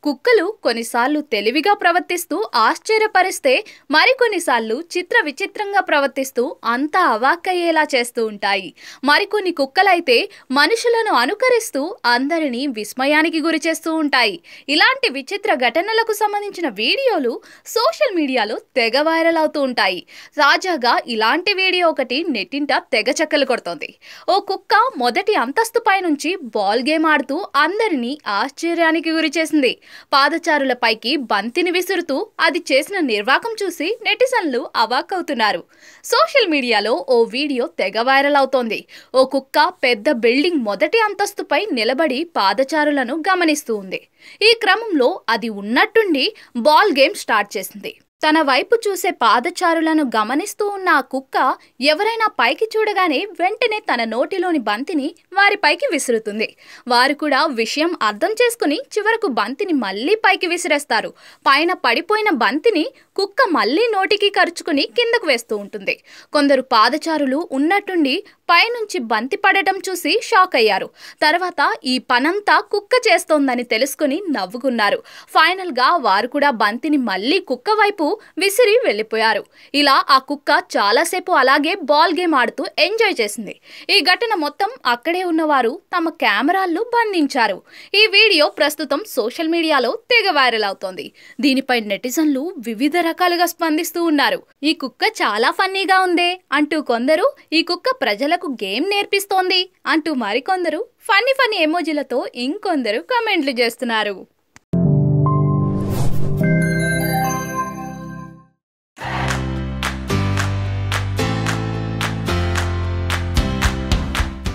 కుక్కలు కొన్నిసార్లు తెలివిగా ప్రవర్తిస్తూ ఆశ్చర్యపరిస్తే మరికొన్నిసార్లు విచిత్రంగా ప్రవర్తిస్తూ అంతా అవాక్కయ్యేలా చేస్తూ ఉంటాయి. మరికొన్ని కుక్కలైతే మనుషులను అనుకరిస్తూ అందరినీ విస్మయానికి గురిచేస్తూ ఉంటాయి. ఇలాంటి విచిత్ర ఘటనలకు సంబంధించిన వీడియోలు సోషల్ మీడియాలో తెగ వైరల్ అవుతూ ఉంటాయి. తాజాగా ఇలాంటి వీడియో ఒకటి నెట్టింట తెగ చక్కలు కొడుతోంది. ఓ కుక్క మొదటి అంతస్తుపై నుంచి బాల్ గేమ్ ఆడుతూ అందరినీ ఆశ్చర్యానికి గురిచేసింది. పాదచారులపైకి బంతిని విసురుతూ అది చేసిన నిర్వాకం చూసి నెటిజన్లు అవాక్కవుతున్నారు. సోషల్ మీడియాలో ఓ వీడియో తెగ వైరల్ అవుతోంది. ఓ కుక్క పెద్ద బిల్డింగ్ మొదటి అంతస్తుపై నిలబడి పాదచారులను గమనిస్తూ ఉంది. ఈ క్రమంలో అది ఉన్నట్టుండి బాల్ గేమ్ స్టార్ట్ చేసింది. తన వైపు చూసే పాదచారులను గమనిస్తూ ఉన్న ఆ కుక్క ఎవరైనా పైకి చూడగానే వెంటనే తన నోటిలోని బంతిని వారిపైకి విసురుతుంది. వారు కూడా విషయం అర్థం చేసుకుని చివరకు బంతిని మళ్లీ పైకి విసిరేస్తారు. పైన పడిపోయిన బంతిని కుక్క మళ్లీ నోటికి కరుచుకుని కిందకు వేస్తూ ఉంటుంది. కొందరు పాదచారులు ఉన్నట్టుండి పైనుంచి బంతి పడటం చూసి షాక్ అయ్యారు. తర్వాత ఈ పనంతా కుక్క చేస్తోందని తెలుసుకుని నవ్వుకున్నారు. ఫైనల్ గా వారు కూడా బంతిని మళ్లీ కుక్క వైపు విసిరి వెళ్లిపోయారు. ఇలా ఆ కుక్క చాలాసేపు అలాగే బాల్ గేమ్ ఆడుతూ ఎంజాయ్ చేసింది. ఈ ఘటన మొత్తం అక్కడే ఉన్నవారు తమ కెమెరాల్లో బంధించారు. ఈ వీడియో ప్రస్తుతం సోషల్ మీడియాలో తెగ వైరల్ అవుతోంది. దీనిపై నెటిజన్లు వివిధ రకాలుగా స్పందిస్తూ ఉన్నారు. ఈ కుక్క చాలా ఫన్నీగా ఉందే అంటూ కొందరు, ఈ కుక్క ప్రజలకు గేమ్ నేర్పిస్తోంది అంటూ మరికొందరు ఫన్నీ ఎమోజీలతో ఇంకొందరు కామెంట్లు చేస్తున్నారు.